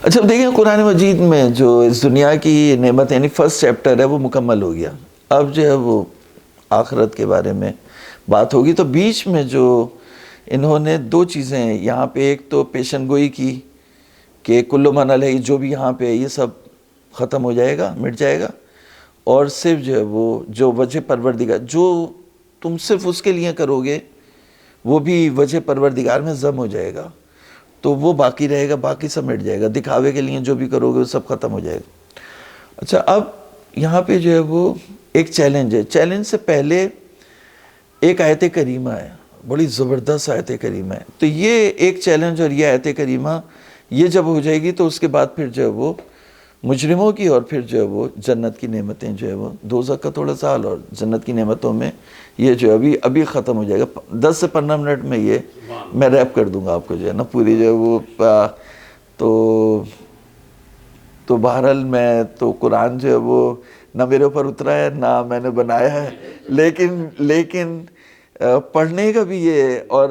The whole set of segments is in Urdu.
اچھا دیکھیں قرآن مجید میں جو اس دنیا کی نعمت یعنی فرسٹ چیپٹر ہے وہ مکمل ہو گیا. اب جو ہے وہ آخرت کے بارے میں بات ہوگی. تو بیچ میں جو انہوں نے دو چیزیں ہیں یہاں پہ، ایک تو پیشن گوئی کی کہ کلو من علیہ جو بھی یہاں پہ یہ سب ختم ہو جائے گا، مٹ جائے گا، اور صرف جو ہے وہ جو وجہ پروردگار جو تم صرف اس کے لیے کرو گے وہ بھی وجہ پروردگار میں ضم ہو جائے گا، تو وہ باقی رہے گا، باقی سب مٹ جائے گا. دکھاوے کے لیے جو بھی کرو گے وہ سب ختم ہو جائے گا. اچھا اب یہاں پہ جو ہے وہ ایک چیلنج ہے. چیلنج سے پہلے ایک آیت کریمہ ہے، بڑی زبردست آیت کریمہ ہے. تو یہ ایک چیلنج اور یہ آیت کریمہ یہ جب ہو جائے گی تو اس کے بعد پھر جو ہے وہ مجرموں کی اور پھر جو ہے وہ جنت کی نعمتیں جو ہے وہ دوزخ کا تھوڑا سال اور جنت کی نعمتوں میں یہ جو ابھی ختم ہو جائے گا. 10 سے 15 منٹ میں یہ میں ریپ کر دوں گا آپ کو جو ہے نا پوری جو ہے وہ. تو بہرحال میں تو قرآن جو ہے وہ نہ میرے اوپر اترا ہے نہ میں نے بنایا ہے، لیکن پڑھنے کا بھی یہ اور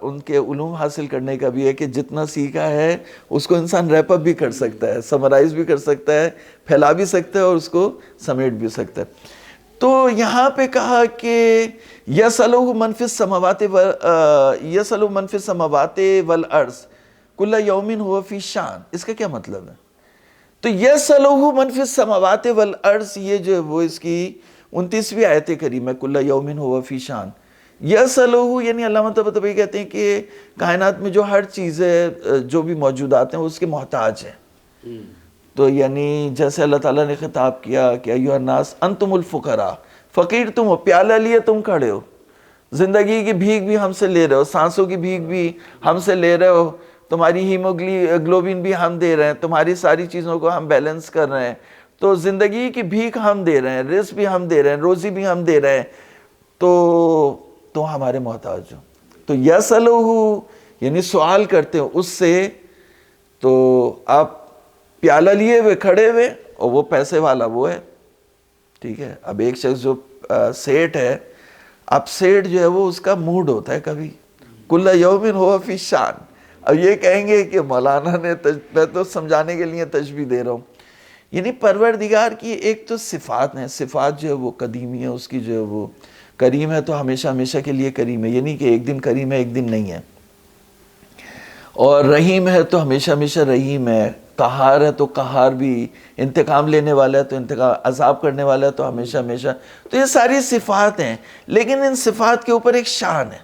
ان کے علوم حاصل کرنے کا بھی ہے کہ جتنا سیکھا ہے اس کو انسان ریپ اپ بھی کر سکتا ہے، سمرائز بھی کر سکتا ہے، پھیلا بھی سکتا ہے اور اس کو سمیٹ بھی سکتا ہے. تو یہاں پہ کہا کہ یسألہ من فی السماوات والارض کل یوم ہوا فی شان. اس کا کیا مطلب ہے؟ تو یسألہ من فی السماوات والارض یہ جو وہ اس کی 29ویں آیت کریمہ ہے، کل یوم ہوا فی شان. یسألہ یعنی علامہ طباطبائی کہتے ہیں کہ کائنات میں جو ہر چیز ہے جو بھی موجودات ہیں وہ اس کے محتاج ہیں. تو یعنی جیسے اللہ تعالیٰ نے خطاب کیا کہ ایھا الناس انتم الفقراء، فقیر تم ہو، پیالہ لیے تم کھڑے ہو، زندگی کی بھیک بھی ہم سے لے رہے ہو، سانسوں کی بھیک بھی ہم سے لے رہے ہو، تمہاری ہیموگلوبن بھی ہم دے رہے ہیں، تمہاری ساری چیزوں کو ہم بیلنس کر رہے ہیں، تو زندگی کی بھیک ہم دے رہے ہیں، رزق بھی ہم دے رہے ہیں، روزی بھی ہم دے رہے ہیں، تو ہمارے محتاج ہو. تو یسألہ یعنی سوال کرتے ہو اس سے. تو آپ پیالہ لیے ہوئے کھڑے ہوئے اور وہ پیسے والا وہ ہے، ٹھیک ہے. اب ایک شخص جو سیٹ ہے، اب سیٹ جو ہے وہ اس کا موڈ ہوتا ہے کبھی کل یوم ہوا فی شان. اب یہ کہیں گے کہ مولانا نے میں تو سمجھانے کے لیے تشبیہ دے رہا ہوں، یعنی پروردگار کی ایک تو صفات ہیں، صفات جو ہے وہ قدیمی ہے، اس کی جو ہے وہ کریم ہے تو ہمیشہ ہمیشہ کے لیے کریم ہے، یعنی کہ ایک دن کریم ہے ایک دن نہیں ہے. اور رحیم ہے تو ہمیشہ ہمیشہ رحیم ہے. قہار ہے تو قہار بھی، انتقام لینے والا ہے تو انتقام، عذاب کرنے والا ہے تو ہمیشہ ہمیشہ. تو یہ ساری صفات ہیں، لیکن ان صفات کے اوپر ایک شان ہے.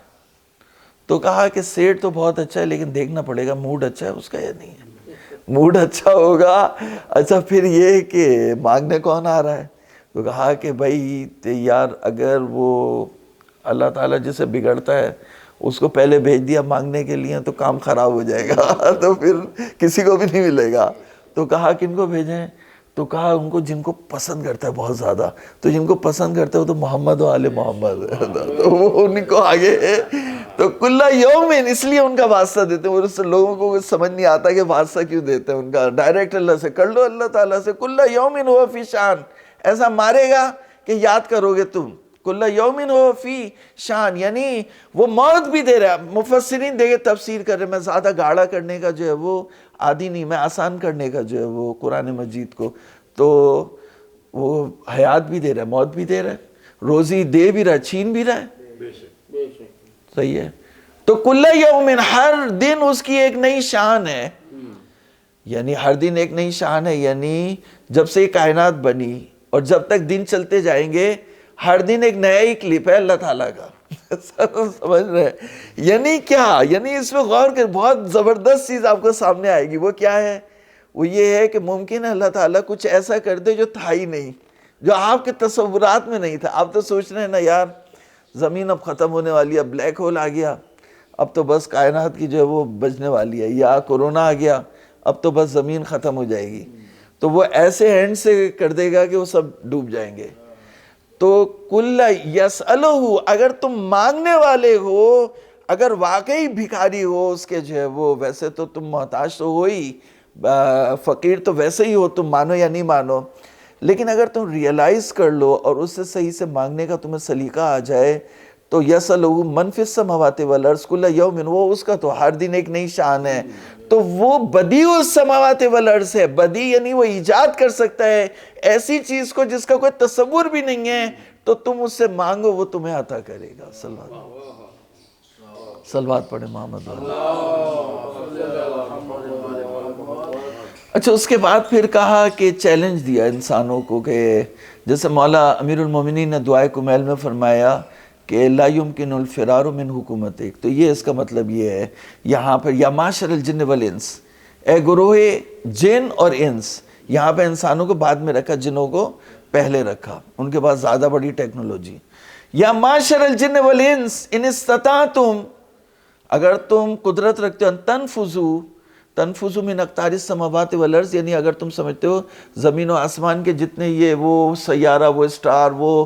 تو کہا کہ سیٹ تو بہت اچھا ہے لیکن دیکھنا پڑے گا موڈ اچھا ہے اس کا یا نہیں ہے. موڈ اچھا ہوگا. اچھا پھر یہ کہ مانگنے کون آ رہا ہے؟ تو کہا کہ بھائی یار اگر وہ اللہ تعالیٰ جسے بگڑتا ہے اس کو پہلے بھیج دیا مانگنے کے لیے تو کام خراب ہو جائے گا تو پھر کسی کو بھی نہیں ملے گا. تو کہا کن کو بھیجیں؟ تو کہا ان کو جن کو پسند کرتا ہے بہت زیادہ. تو جن کو پسند کرتا ہے وہ تو محمد و آل محمد تو وہ ان کو آگے. تو کل یوم اس لیے ان کا واسطہ دیتے ہیں، وہ لوگوں کو سمجھ نہیں آتا کہ واسطہ کیوں دیتے ہیں ان کا. ڈائریکٹ اللہ سے کر لو، اللہ تعالیٰ سے. کل یوم ہوا فی شان، ایسا مارے گا کہ یاد کرو گے تم. کل یوم ہوا فی شان یعنی وہ موت بھی دے رہا ہے. مفسرین دیکھے تفسیر کر رہے، میں زیادہ گاڑا کرنے کا جو ہے وہ عادی نہیں، میں آسان کرنے کا جو ہے وہ قرآن مجید کو. تو وہ حیات بھی دے رہا ہے، موت بھی دے رہا ہے، روزی دے بھی رہا ہے، چھین بھی رہا ہے. صحیح ہے. تو کل یوم ہر دن اس کی ایک نئی شان ہے، یعنی ہر دن ایک نئی شان ہے. یعنی جب سے یہ کائنات بنی اور جب تک دن چلتے جائیں گے ہر دن ایک نیا ہی کلپ ہے اللہ تعالیٰ کا. سمجھ رہے ہیں؟ یعنی کیا؟ یعنی اس میں غور کر، بہت زبردست چیز آپ کو سامنے آئے گی. وہ کیا ہے؟ وہ یہ ہے کہ ممکن ہے اللہ تعالیٰ کچھ ایسا کر دے جو تھا ہی نہیں، جو آپ کے تصورات میں نہیں تھا. آپ تو سوچ رہے ہیں نا یار زمین اب ختم ہونے والی ہے، اب بلیک ہول آ گیا، اب تو بس کائنات کی جو ہے وہ بجنے والی ہے، یا کورونا آ گیا اب تو بس زمین ختم ہو جائے گی. تو وہ ایسے ہینڈ سے کر دے گا کہ وہ سب ڈوب جائیں گے. تو کل یسألہ اگر تم مانگنے والے ہو، اگر واقعی بھکاری ہو اس کے جو ہے وہ، ویسے تو تم محتاج تو ہو ہی، فقیر تو ویسے ہی ہو، تم مانو یا نہیں مانو، لیکن اگر تم ریئلائز کر لو اور اس سے صحیح سے مانگنے کا تمہیں سلیقہ آ جائے تو یسألہ من فی السماوات والارض کل یوم، وہ اس کا تو ہر دن ایک نئی شان ہے. تو وہ بدیع السماوات والارض ہے. بدیع یعنی وہ ایجاد کر سکتا ہے ایسی چیز کو جس کا کوئی تصور بھی نہیں ہے، تو تم اس سے مانگو وہ تمہیں عطا کرے گا. صلوات پڑھیں محمد اچھا. اس کے بعد پھر کہا کہ چیلنج دیا انسانوں کو، کہ جیسے مولا امیر المومنین نے دعائے کمیل میں فرمایا کہ لا یمکن الفرار من حکومتک. تو یہ اس کا مطلب یہ ہے یہاں پر یا معاشر الجن والانس، اے گروہ جن اور انس. یہاں پہ انسانوں کو بعد میں رکھا، جنوں کو پہلے رکھا، ان کے پاس زیادہ بڑی ٹیکنالوجی. یا معاشر الجن والانس ان استطعتم، اگر تم قدرت رکھتے ہو، تنفذوا من اقطار السماوات والارض، یعنی اگر تم سمجھتے ہو زمین و آسمان کے جتنے یہ وہ سیارہ، وہ اسٹار، وہ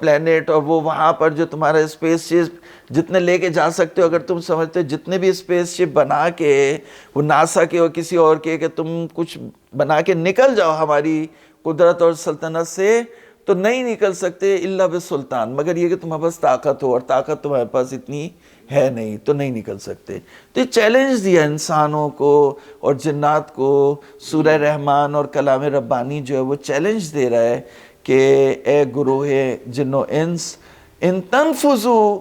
پلینٹ، اور وہ وہاں پر جو تمہارا اسپیس شپ جتنے لے کے جا سکتے ہو، اگر تم سمجھتے ہو جتنے بھی اسپیس شپ بنا کے، وہ ناسا کے اور کسی اور کے، کہ تم کچھ بنا کے نکل جاؤ ہماری قدرت اور سلطنت سے، تو نہیں نکل سکتے الا بالسلطان، مگر یہ کہ تمہارے پاس طاقت ہو، اور طاقت تمہارے پاس اتنی ہے نہیں، تو نہیں نکل سکتے. تو یہ چیلنج دیا انسانوں کو اور جنات کو. سورہ رحمان اور کلام ربانی جو ہے وہ چیلنج دے رہا ہے کہ اے گروہ جن و انس ان تنفذوا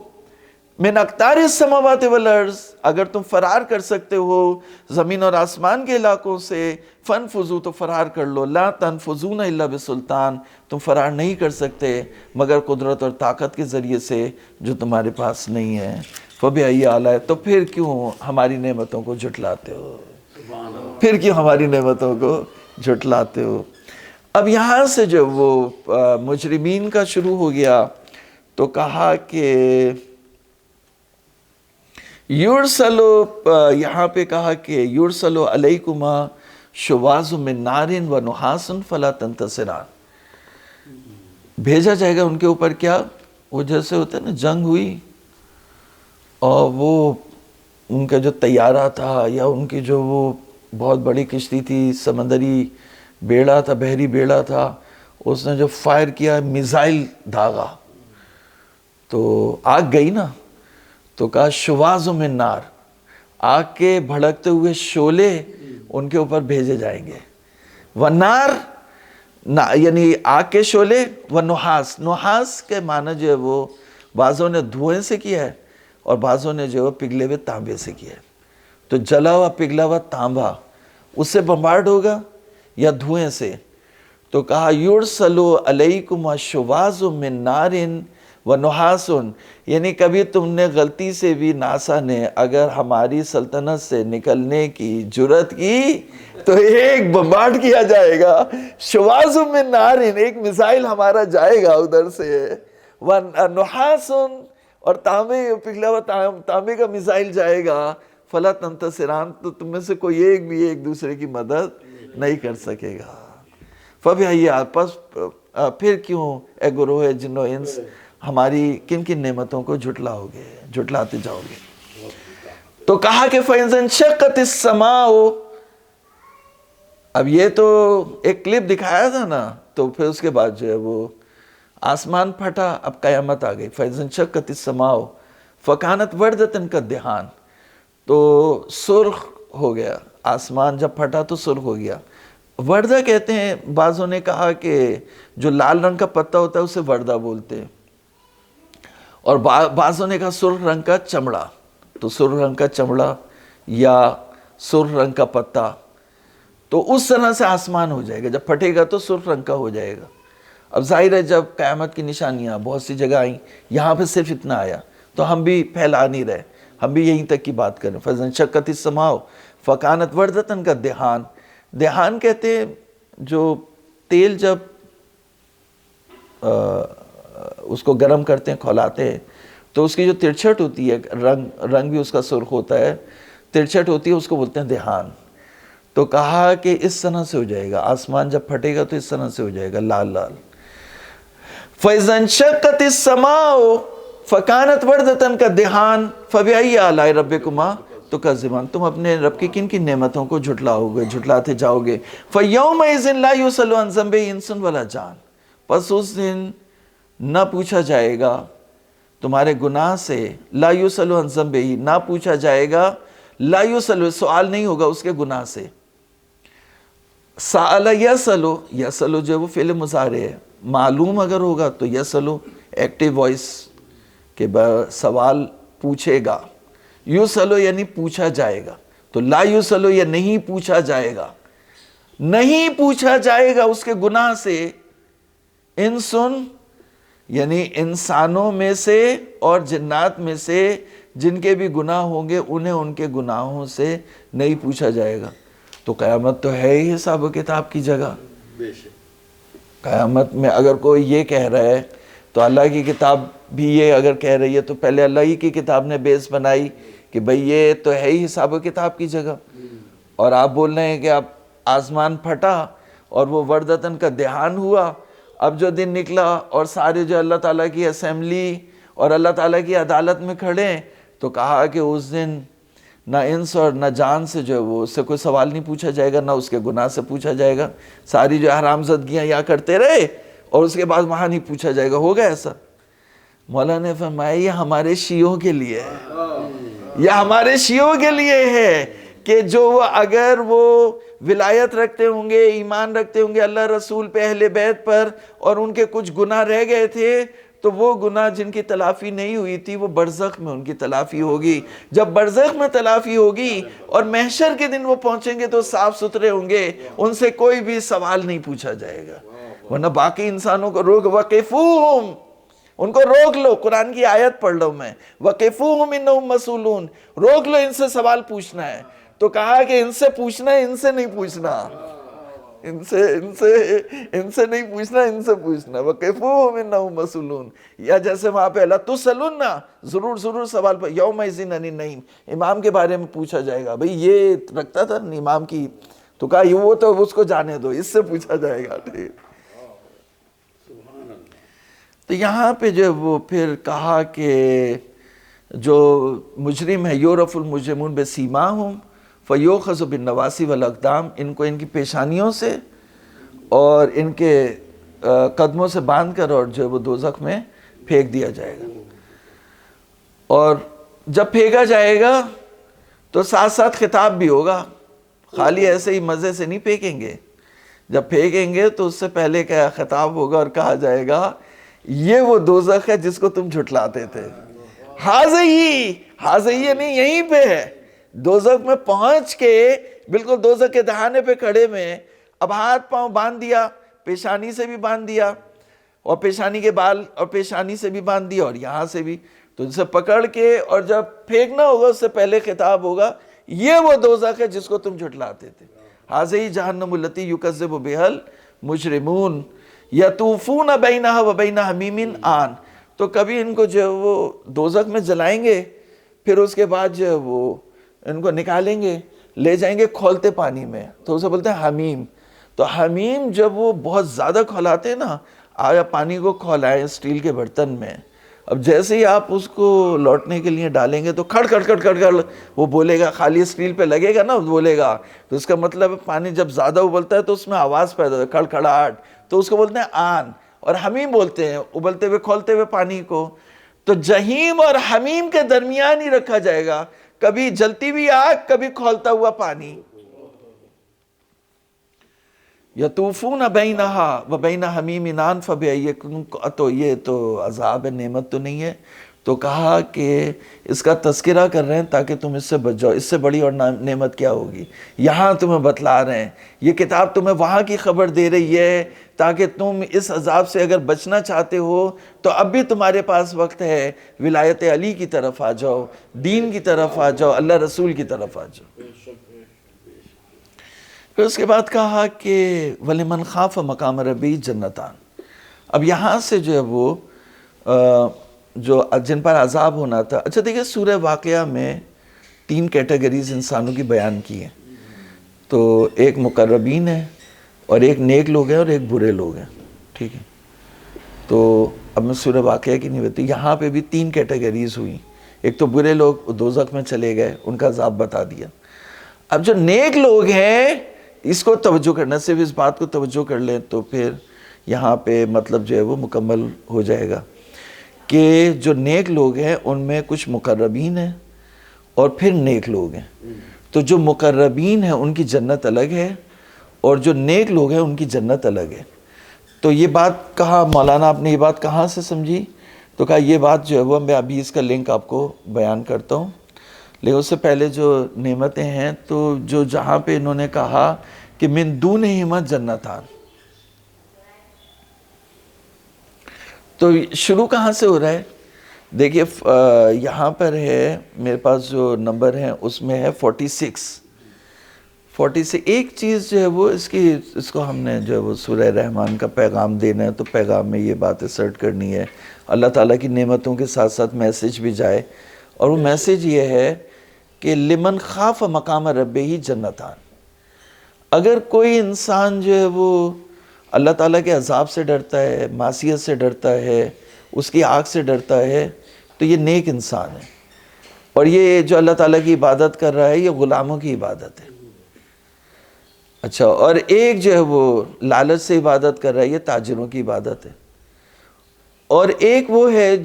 من اقطار السماوات والارض، اگر تم فرار کر سکتے ہو زمین اور آسمان کے علاقوں سے، فانفذوا تو فرار کر لو. لا تنفذون الا بسلطان، تم فرار نہیں کر سکتے مگر قدرت اور طاقت کے ذریعے سے جو تمہارے پاس نہیں ہے. فبأي آلاء، تو پھر کیوں ہماری نعمتوں کو جھٹلاتے ہو، پھر کیوں ہماری نعمتوں کو جھٹلاتے ہو. اب یہاں سے جو وہ مجرمین کا شروع ہو گیا، تو کہا کہ یرسلو، یہاں پہ کہا کہ یرسلو علیکما شواظ من نار و نحاس فلا تنتصران، بھیجا جائے گا ان کے اوپر کیا، وہ جیسے ہوتا ہے نا جنگ ہوئی اور وہ ان کا جو طیارہ تھا یا ان کی جو وہ بہت بڑی کشتی تھی، سمندری بیڑا تھا، بحری بیڑا تھا، اس نے جو فائر کیا میزائل دھاگا تو آگ گئی نا. تو کہا شواظ من نار، آگ کے بھڑکتے ہوئے شعلے ان کے اوپر بھیجے جائیں گے. ونار یعنی آگ کے شعلے، ونحاس، نحاس کے معنی جو ہے وہ بعضوں نے دھوئیں سے کیا ہے اور بعضوں نے جو ہے پگھلے ہوئے تانبے سے کیا ہے. تو جلا ہوا پگھلا ہوا تانبا اس سے بمبارڈ ہوگا یا دھوئیں سے. تو کہا یرسلو علیکم شواظ من نار و نحاس، یعنی کبھی تم نے غلطی سے بھی ناسا نے اگر ہماری سلطنت سے نکلنے کی جرت کی تو ایک بمبارڈ کیا جائے گا. شواظ من نار، ایک میزائل ہمارا جائے گا ادھر سے. ونحاس، اور تانبے، پگھلا ہوا تانبے کا میزائل جائے گا. فلا تنتصران، تو تم میں سے کوئی ایک بھی ایک دوسرے کی مدد نہیں کر سکے گا. فبأي آلاء، پس پھر کیوں اے گروہ جن و انس ہماری کن کن نعمتوں کو جھٹلاؤ گے، جھٹلاتے جاؤ گے. تو کہا کہ فَإِذَا انشَقَّتِ السَّمَاءُ، اب یہ تو ایک کلپ دکھایا تھا نا، تو پھر اس کے بعد جو ہے وہ آسمان پھٹا، اب قیامت آ گئی. فَإِذَا انشَقَّتِ السَّمَاءُ فَكَانَتْ وَرْدَةً كَالدِّهَانِ، تو سرخ ہو گیا. آسمان جب پھٹا تو سرخ ہو گیا. وردہ کہتے ہیں، بعضوں نے کہا کہ جو لال رنگ کا پتا ہوتا ہے اسے وردہ بولتے ہیں، اور بعضوں نے کہا سرخ رنگ کا چمڑا. تو سرخ رنگ کا چمڑا یا سرخ رنگ کا پتا، تو اس طرح سے آسمان ہو جائے گا. جب پھٹے گا تو سرخ رنگ کا ہو جائے گا. اب ظاہر ہے جب قیامت کی نشانیاں بہت سی جگہ آئیں، یہاں پہ صرف اتنا آیا تو ہم بھی پھیلا نہیں رہے، ہم بھی یہیں تک کی بات کریں. فَإِذَا انشَقَّتِ السَّمَاءُ فَكَانَتْ وَرْدَةً كَالدِّهَانِ. دہان کہتے ہیں جو تیل جب اس کو گرم کرتے ہیں، کھولاتے ہیں، تو اس کی جو ترچھٹ ہوتی ہے، رنگ بھی اس کا سرخ ہوتا ہے، ترچھٹ ہوتی ہے، اس کو بولتے ہیں دہان. تو کہا کہ اس طرح سے ہو جائے گا، آسمان جب پھٹے گا تو اس طرح سے ہو جائے گا، لال لال. فَإِذَا انشَقَّتِ السَّمَاءُ فَكَانَتْ وَرْدَةً كَالدِّهَانِ فَبِأَيِّ آلَاءِ رَبِّكُمَا تُكَذِّبَانِ. تم اپنے رب کی کن کن نعمتوں کو جھٹلاؤ گے، جھٹلاتے جاؤ گے. فَيَوْمَئِذٍ لَا يُسْأَلُ عَنْ ذَنبِهِ إِنسٌ وَلَا جَانٌ، پس اس دن نہ پوچھا جائے گا تمہارے گناہ سے، لا یسأل عن ذنبہ، نہ پوچھا جائے گا، لا یسأل، سوال نہیں ہوگا اس کے گناہ سے. سأل یسأل، یسأل جو وہ فعل مضارع ہے، معلوم اگر ہوگا تو یسأل ایکٹیو وائس کہ سوال پوچھے گا. یسأل یعنی پوچھا جائے گا، تو لا یسأل یا نہیں پوچھا جائے گا، نہیں پوچھا جائے گا اس کے گناہ سے. انسن یعنی انسانوں میں سے اور جنات میں سے جن کے بھی گناہ ہوں گے انہیں ان کے گناہوں سے نہیں پوچھا جائے گا. تو قیامت تو ہے ہی حساب و کتاب کی جگہ. قیامت میں اگر کوئی یہ کہہ رہا ہے تو اللہ کی کتاب بھی یہ اگر کہہ رہی ہے تو پہلے اللہ ہی کی کتاب نے بیس بنائی کہ بھئی یہ تو ہے ہی حساب و کتاب کی جگہ. اور آپ بول رہے ہیں کہ اب آسمان پھٹا اور وہ وردتن کا دہان ہوا. اب جو دن نکلا اور سارے جو اللہ تعالیٰ کی اسمبلی اور اللہ تعالیٰ کی عدالت میں کھڑے ہیں تو کہا کہ اس دن نہ انس اور نہ جان سے جو ہے وہ اس سے کوئی سوال نہیں پوچھا جائے گا، نہ اس کے گناہ سے پوچھا جائے گا. ساری جو حرام زدگیاں یا کرتے رہے اور اس کے بعد وہاں نہیں پوچھا جائے گا. ہوگا ایسا؟ مولانا نے فرمایا یہ ہمارے شیعوں کے لیے ہے، یہ ہمارے شیعوں کے لیے ہے کہ جو اگر وہ ولایت رکھتے ہوں گے، ایمان رکھتے ہوں گے اللہ رسول پہ، اہل بیت پر، اور ان کے کچھ گناہ رہ گئے تھے تو وہ گناہ جن کی تلافی نہیں ہوئی تھی وہ برزخ میں ان کی تلافی ہوگی. جب برزخ میں تلافی ہوگی اور محشر کے دن وہ پہنچیں گے تو صاف ستھرے ہوں گے، ان سے کوئی بھی سوال نہیں پوچھا جائے گا. ورنہ باقی انسانوں کو روک وقفوہم، ان کو روک لو. قرآن کی آیت پڑھ لو میں، وقفوہم انہم مسئولون، روک لو، ان سے سوال پوچھنا ہے. تو کہا کہ ان سے پوچھنا ہے، ان سے نہیں پوچھنا، ان سے نہیں پوچھنا، ان سے پوچھنا. وقفوہم انہم مسئولون. یا جیسے وہاں پہ لا تسألن، ضرور سوال پر یومئذ عن النعیم، امام کے بارے میں پوچھا جائے گا. بھئی یہ رکھتا تھا امام کی، تو کہا یہ وہ تو اس کو جانے دو، اس سے پوچھا جائے گا. تو یہاں پہ جو وہ پھر کہا کہ جو مجرم ہے یعرف المجرمون بسیماہم فیؤخذ بالنواصی والاقدام، ان کو ان کی پیشانیوں سے اور ان کے قدموں سے باندھ کر اور جو وہ دوزخ میں پھینک دیا جائے گا. اور جب پھینکا جائے گا تو ساتھ ساتھ خطاب بھی ہوگا، خالی ایسے ہی مزے سے نہیں پھینکیں گے. جب پھینکیں گے تو اس سے پہلے کیا خطاب ہوگا اور کہا جائے گا یہ وہ دوزخ ہے جس کو تم جھٹلاتے تھے. حاضی نہیں، یہیں پہ ہے. دوزخ میں پہنچ کے بالکل دوزخ کے دہانے پہ کھڑے میں اب ہاتھ پاؤں باندھ دیا، پیشانی سے بھی باندھ دیا اور پیشانی کے بال اور پیشانی سے بھی باندھ دیا اور یہاں سے بھی. تو ان سے پکڑ کے اور جب پھینکنا ہوگا اس سے پہلے خطاب ہوگا یہ وہ دوزخ ہے جس کو تم جھٹلاتے تھے. حاضی جہنم التی یکذب بہا المجرمون یطوفون بینہا و بین حمیم آن. تو کبھی ان کو جو ہے وہ دوزخ میں جلائیں گے، پھر اس کے بعد جو ہے وہ ان کو نکالیں گے، لے جائیں گے کھولتے پانی میں، تو اسے بولتے ہیں حمیم. تو حمیم جب وہ بہت زیادہ کھولاتے ہیں نا، آیا پانی کو کھولائیں اسٹیل کے برتن میں، اب جیسے ہی آپ اس کو لوٹنے کے لیے ڈالیں گے تو کھڑ کھڑ کھڑ کھڑ کھڑ وہ بولے گا، خالی اسٹیل پہ لگے گا نا بولے گا، تو اس کا مطلب ہے پانی جب زیادہ ابلتا ہے تو اس میں آواز پیدا ہوتا ہے، کھڑکھڑاہٹ، تو اس کو بولتے ہیں آن. اور حمیم بولتے ہیں ابلتے ہوئے کھولتے ہوئے پانی کو. تو جہیم اور حمیم کے درمیان ہی رکھا جائے گا، کبھی جلتی ہوئی آگ، کبھی کھولتا ہوا پانی. یطوفون بینہا و بین حمیم آن فبأیکم، تو یہ تو عذاب نعمت تو نہیں ہے. تو کہا کہ اس کا تذکرہ کر رہے ہیں تاکہ تم اس سے بچ جاؤ. اس سے بڑی اور نعمت کیا ہوگی؟ یہاں تمہیں بتلا رہے ہیں، یہ کتاب تمہیں وہاں کی خبر دے رہی ہے تاکہ تم اس عذاب سے اگر بچنا چاہتے ہو تو اب بھی تمہارے پاس وقت ہے، ولایت علی کی طرف آ جاؤ، دین کی طرف آ جاؤ، اللہ رسول کی طرف آ جاؤ. پھر اس کے بعد کہا کہ وَلِمَنْ خَافَ مَقَامَ رَبِّهِ جَنَّتَانِ. اب یہاں سے جو ہے وہ جو جن پر عذاب ہونا تھا. اچھا دیکھیں سورہ واقعہ میں 3 کیٹیگریز انسانوں کی بیان کی ہیں. تو ایک مقربین ہے اور ایک نیک لوگ ہیں اور ایک برے لوگ ہیں، ٹھیک ہے. تو اب میں سورہ واقعہ کی نہیں بتائی، یہاں پہ بھی 3 کیٹیگریز ہوئی. ایک تو برے لوگ دوزخ میں چلے گئے، ان کا عذاب بتا دیا. اب جو نیک لوگ ہیں اس کو توجہ کرنا، صرف اس بات کو توجہ کر لیں تو پھر یہاں پہ مطلب جو ہے وہ مکمل ہو جائے گا کہ جو نیک لوگ ہیں ان میں کچھ مقربین ہیں اور پھر نیک لوگ ہیں. تو جو مقربین ہیں ان کی جنت الگ ہے اور جو نیک لوگ ہیں ان کی جنت الگ ہے. تو یہ بات کہا مولانا، آپ نے یہ بات کہاں سے سمجھی؟ تو کہا یہ بات جو ہے وہ میں ابھی اس کا لنک آپ کو بیان کرتا ہوں، لیکن اس سے پہلے جو نعمتیں ہیں تو جو جہاں پہ انہوں نے کہا کہ من دونہما جنتان، تو شروع کہاں سے ہو رہا ہے؟ دیکھیے یہاں پر ہے میرے پاس جو نمبر ہے اس میں ہے 46. ایک چیز جو ہے وہ اس کو ہم نے جو ہے وہ سورہ رحمان کا پیغام دینا ہے، تو پیغام میں یہ بات اسرٹ کرنی ہے، اللہ تعالیٰ کی نعمتوں کے ساتھ ساتھ میسیج بھی جائے. اور وہ میسیج یہ ہے کہ لمن خاف مقام ربہ جنتان. اگر کوئی انسان جو ہے وہ اللہ تعالیٰ کے عذاب سے ڈرتا ہے، معصیت سے ڈرتا ہے، اس کی آگ سے ڈرتا ہے، تو یہ نیک انسان ہے. اور یہ جو اللہ تعالیٰ کی عبادت کر رہا ہے یہ غلاموں کی عبادت ہے. اچھا، اور ایک جو ہے وہ لالچ سے عبادت کر رہا ہے، یہ تاجروں کی عبادت ہے. اور ایک وہ ہے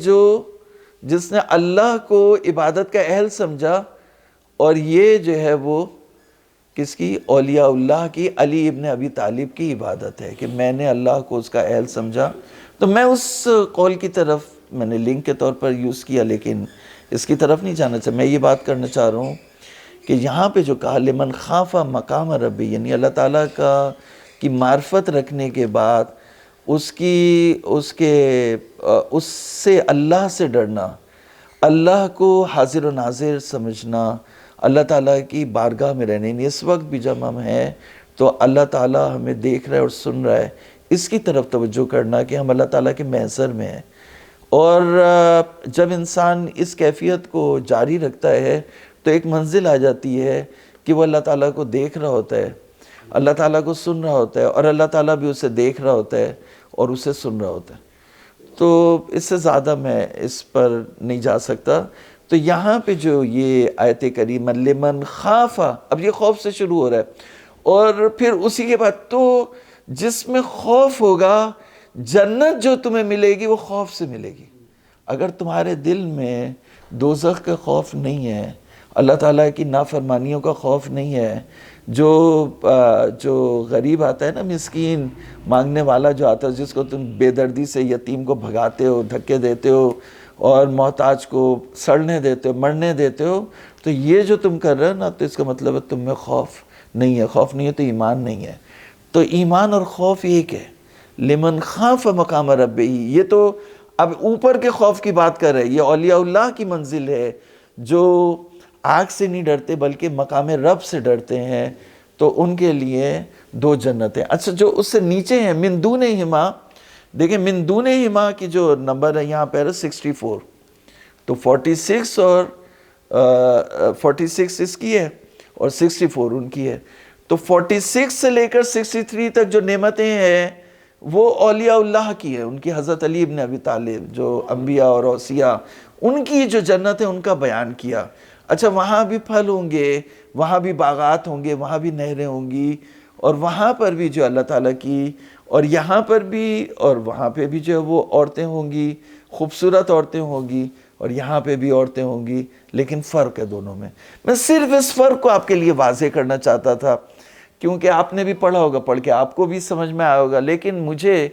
جس نے اللہ کو عبادت کا اہل سمجھا، اور یہ جو ہے وہ کس کی؟ اولیاء اللہ کی، علی ابن ابی طالب کی عبادت ہے کہ میں نے اللہ کو اس کا اہل سمجھا. تو میں اس قول کی طرف میں نے لنک کے طور پر یوز کیا، لیکن اس کی طرف نہیں جانا چاہتا. میں یہ بات کرنا چاہ رہا ہوں کہ یہاں پہ جو کہا لمن خاف مقام ربی، یعنی اللہ تعالیٰ کی معرفت رکھنے کے بعد اس سے اللہ سے ڈرنا، اللہ کو حاضر و ناظر سمجھنا، اللہ تعالیٰ کی بارگاہ میں رہنے. یعنی اس وقت بھی جب ہم ہیں تو اللہ تعالیٰ ہمیں دیکھ رہا ہے اور سن رہا ہے، اس کی طرف توجہ کرنا کہ ہم اللہ تعالیٰ کے محضر میں ہیں. اور جب انسان اس کیفیت کو جاری رکھتا ہے تو ایک منزل آ جاتی ہے کہ وہ اللہ تعالیٰ کو دیکھ رہا ہوتا ہے، اللہ تعالیٰ کو سن رہا ہوتا ہے، اور اللہ تعالیٰ بھی اسے دیکھ رہا ہوتا ہے اور اسے سن رہا ہوتا ہے. تو اس سے زیادہ میں اس پر نہیں جا سکتا. تو یہاں پہ جو یہ آیت کریمہ لمن خاف، اب یہ خوف سے شروع ہو رہا ہے، اور پھر اسی کے بعد تو جس میں خوف ہوگا، جنت جو تمہیں ملے گی وہ خوف سے ملے گی. اگر تمہارے دل میں دوزخ کا خوف نہیں ہے، اللہ تعالیٰ کی نافرمانیوں کا خوف نہیں ہے، جو غریب آتا ہے نا، مسکین مانگنے والا جو آتا ہے، جس کو تم بے دردی سے یتیم کو بھگاتے ہو، دھکے دیتے ہو، اور محتاج کو سڑنے دیتے ہو، مرنے دیتے ہو، تو یہ جو تم کر رہے ہو نا، تو اس کا مطلب ہے تم میں خوف نہیں ہے. خوف نہیں ہے تو ایمان نہیں ہے. تو ایمان اور خوف ایک ہے. لمن خاف مقام ربہ، یہ تو اب اوپر کے خوف کی بات کر رہے ہیں. یہ اولیاء اللہ کی منزل ہے جو آگ سے نہیں ڈرتے بلکہ مقام رب سے ڈرتے ہیں، تو ان کے لیے 2 جنتیں. اچھا، جو اس سے نیچے ہیں من دونہما، دیکھیں من دونہما کی جو نمبر ہے یہاں پہ 64، تو 46 اور 46 اس کی ہے اور 64 ان کی ہے. تو 46 سے لے کر 63 تک جو نعمتیں ہیں وہ اولیاء اللہ کی ہے، ان کی حضرت علی ابن ابی طالب جو انبیاء اور اوصیاء، ان کی جو جنت ہے ان کا بیان کیا. اچھا، وہاں بھی پھل ہوں گے، وہاں بھی باغات ہوں گے، وہاں بھی نہریں ہوں گی، اور وہاں پر بھی جو اللہ تعالیٰ کی، اور یہاں پر بھی اور وہاں پہ بھی جو وہ عورتیں ہوں گی، خوبصورت عورتیں ہوں گی، اور یہاں پہ بھی عورتیں ہوں گی، لیکن فرق ہے دونوں میں. میں صرف اس فرق کو آپ کے لیے واضح کرنا چاہتا تھا، کیونکہ آپ نے بھی پڑھا ہوگا، پڑھ کے آپ کو بھی سمجھ میں آیا ہوگا. لیکن مجھے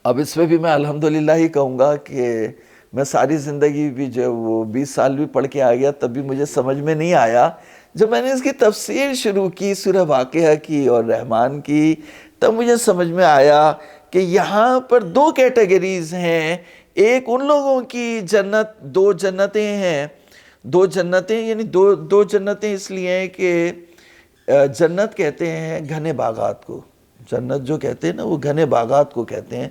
اب اس میں بھی میں الحمدللہ ہی کہوں گا کہ میں ساری زندگی بھی جو وہ 20 سال بھی پڑھ کے آ گیا، تب بھی مجھے سمجھ میں نہیں آیا. جب میں نے اس کی تفسیر شروع کی سورہ واقعہ کی اور رحمان کی، تب مجھے سمجھ میں آیا کہ یہاں پر 2 کیٹیگریز ہیں. ایک ان لوگوں کی جنت، 2 جنتیں ہیں. 2 جنتیں یعنی دو جنتیں اس لیے ہیں کہ جنت کہتے ہیں گھنے باغات کو. جنت جو کہتے ہیں نا، وہ گھنے باغات کو کہتے ہیں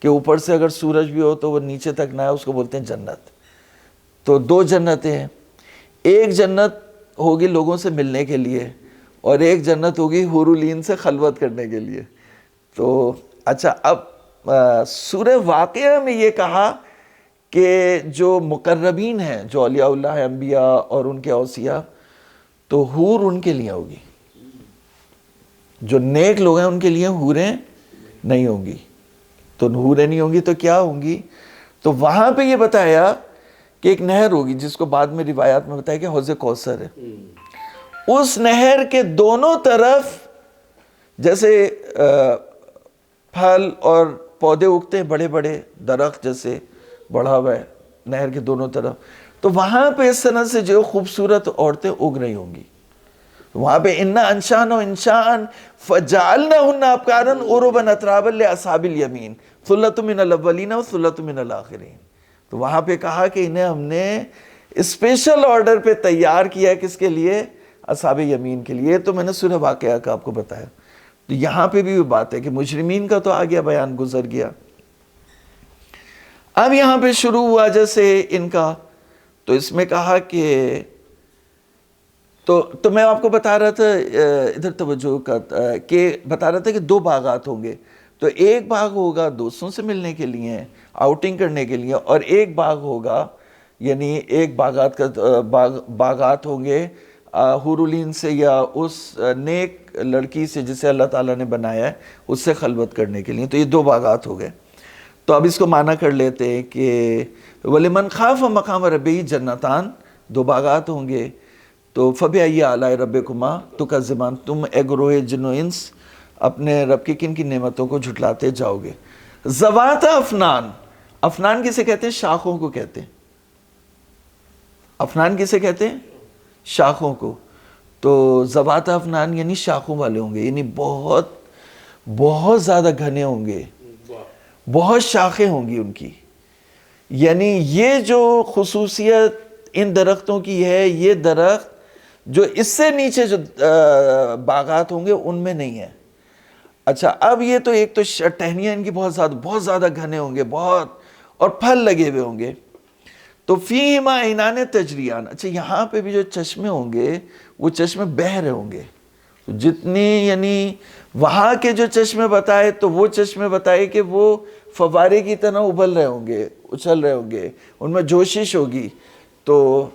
کہ اوپر سے اگر سورج بھی ہو تو وہ نیچے تک نہ آئے، اس کو بولتے ہیں جنت. تو 2 جنتیں ہیں. ایک جنت ہوگی لوگوں سے ملنے کے لیے، اور ایک جنت ہوگی حور العین سے خلوت کرنے کے لیے. تو اچھا، اب سورہ واقعہ میں یہ کہا کہ جو مقربین ہیں، جو اولیاء اللہ، انبیاء اور ان کے اوصیاء، تو حور ان کے لیے ہوگی. جو نیک لوگ ہیں ان کے لیے حوریں نہیں ہوں گی. تو حوریں نہیں ہوں گی تو کیا ہوں گی؟ تو وہاں پہ یہ بتایا کہ ایک نہر ہوگی جس کو بعد میں روایات میں بتایا کہ حوض کوثر ہے. اس نہر کے دونوں طرف جیسے پھل اور پودے اگتے ہیں، بڑے بڑے درخت جیسے بڑھا ہوا ہے نہر کے دونوں طرف، تو وہاں پہ اس طرح سے جو خوبصورت عورتیں اگ رہی ہوں گی. وہاں پہ انا انشان و انشان فجعلناہن ابکارا عربا اترابا لاصحاب الیمین ثلۃ من الاولین و ثلۃ من الاخرین. تو وہاں پہ کہا کہ انہیں ہم نے اسپیشل آرڈر پہ تیار کیا ہے، کس کے لیے؟ اصحاب یمین کے لیے. تو میں نے سورہ واقعہ کا آپ کو بتایا. تو یہاں پہ بھی وہ بات ہے کہ مجرمین کا تو آ گیا، بیان گزر گیا. اب یہاں پہ شروع ہوا جیسے ان کا، تو اس میں کہا کہ تو میں آپ کو بتا رہا تھا، ادھر توجہ کا، کہ بتا رہا تھا کہ 2 باغات ہوں گے. تو ایک باغ ہوگا دوستوں سے ملنے کے لیے، آؤٹنگ کرنے کے لیے، اور ایک باغ ہوگا، یعنی ایک باغات ہوں گے حور العین سے یا اس نیک لڑکی سے جسے اللہ تعالیٰ نے بنایا ہے اس سے خلوت کرنے کے لیے. تو یہ 2 باغات ہو گئے. تو اب اس کو معنی کر لیتے ہیں کہ وَلِمَنْ خَافَ مَقَامَ رَبِّهِ جنتان، 2 باغات ہوں گے. تو فَبِأَيِّ آلَاءِ رَبِّكُمَا تُكَذِّبَانِ، تم اے گروہ جن و انس اپنے رب کی کن کی نعمتوں کو جھٹلاتے جاؤ گے. ذوات افنان، افنان کسے کہتے ہیں؟ شاخوں کو کہتے ہیں. افنان کسے کہتے ہیں؟ شاخوں کو. تو ذوات افنان یعنی شاخوں والے ہوں گے، یعنی بہت بہت زیادہ گھنے ہوں گے، بہت شاخیں ہوں گی ان کی. یعنی یہ جو خصوصیت ان درختوں کی ہے، یہ درخت جو اس سے نیچے جو باغات ہوں گے ان میں نہیں ہے. اچھا، اب یہ تو ایک تو ٹہنیاں ان کی بہت زیادہ گھنے ہوں گے، بہت، اور پھل لگے ہوئے ہوں گے. تو فیہما عینان تجریان، اچھا یہاں پہ بھی جو چشمے ہوں گے وہ چشمے بہہ رہے ہوں گے. جتنی یعنی وہاں کے جو چشمے بتائے تو وہ چشمے بتائے کہ وہ فوارے کی طرح ابل رہے ہوں گے، اچھل رہے ہوں گے، ان میں جوشش ہوگی. تو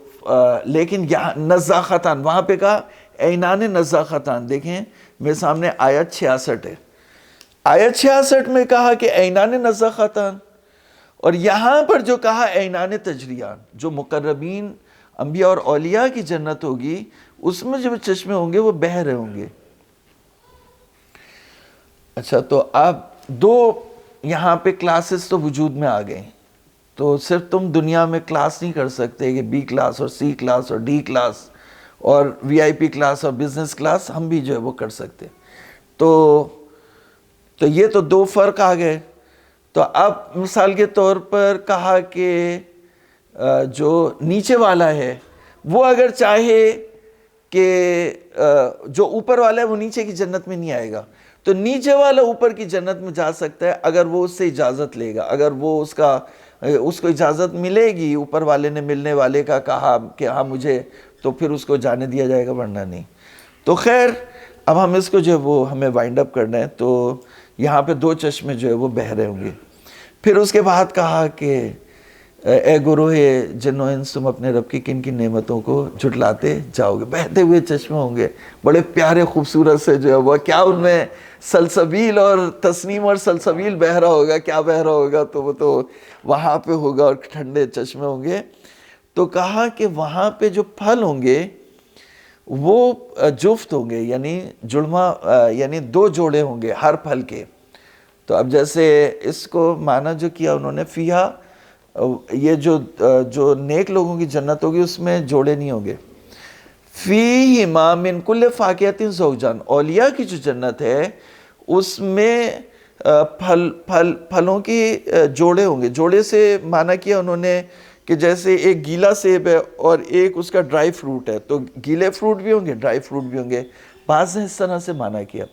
لیکن یہاں نزاختان، وہاں پہ کہا عینان نزاختان. دیکھیں میرے سامنے آیت 66 ہے. آیت 66 میں کہا کہ عینان نزاختان، اور یہاں پر جو کہا عینان تجریان، جو مقربین انبیاء اور اولیاء کی جنت ہوگی اس میں جو چشمے ہوں گے وہ بہہ رہے ہوں گے. اچھا، تو اب 2 یہاں پہ کلاسز تو وجود میں آ گئیں. تو صرف تم دنیا میں کلاس نہیں کر سکتے کہ B کلاس اور C کلاس اور D کلاس اور VIP کلاس اور بزنس کلاس، ہم بھی جو ہے وہ کر سکتے. تو یہ تو 2 فرق آ گئے. تو اب مثال کے طور پر کہا کہ جو نیچے والا ہے وہ اگر چاہے کہ جو اوپر والا ہے وہ نیچے کی جنت میں نہیں آئے گا، تو نیچے والا اوپر کی جنت میں جا سکتا ہے اگر وہ اس سے اجازت لے گا، اگر وہ اس کو اجازت ملے گی، اوپر والے نے ملنے والے کا کہا کہ ہاں مجھے، تو پھر اس کو جانے دیا جائے گا، ورنہ نہیں. تو خیر اب ہم اس کو جو ہے وہ ہمیں وائنڈ اپ کرنا ہے. تو یہاں پہ 2 چشمے جو ہے وہ بہہ رہے ہوں گے. پھر اس کے بعد کہا کہ اے گروہ جن و انس تم اپنے رب کی کن کی نعمتوں کو جھٹلاتے جاؤ گے. بہتے ہوئے چشمے ہوں گے، بڑے پیارے خوبصورت سے جو ہے وہ، کیا ان میں سلسبیل اور تسنیم اور سلسبیل بہہ رہا ہوگا، کیا بہہ رہا ہوگا، تو وہ تو وہاں پہ ہوگا، اور ٹھنڈے چشمے ہوں گے. تو کہا کہ وہاں پہ جو پھل ہوں گے وہ جفت ہوں گے، یعنی جڑواں، یعنی 2 جوڑے ہوں گے ہر پھل کے. تو اب جیسے اس کو معنی جو کیا انہوں نے، فیہا، یہ جو نیک لوگوں کی جنت ہوگی اس میں جوڑے نہیں ہوں گے. فیہما من کل فاکہۃ زوجان، اولیاء کی جو جنت ہے اس میں پھلوں کی جوڑے ہوں گے. جوڑے سے معنی کیا انہوں نے کہ جیسے ایک گیلا سیب ہے اور ایک اس کا ڈرائی فروٹ ہے، تو گیلے فروٹ بھی ہوں گے، ڈرائی فروٹ بھی ہوں گے. بعض نے اس طرح سے معنی کیا،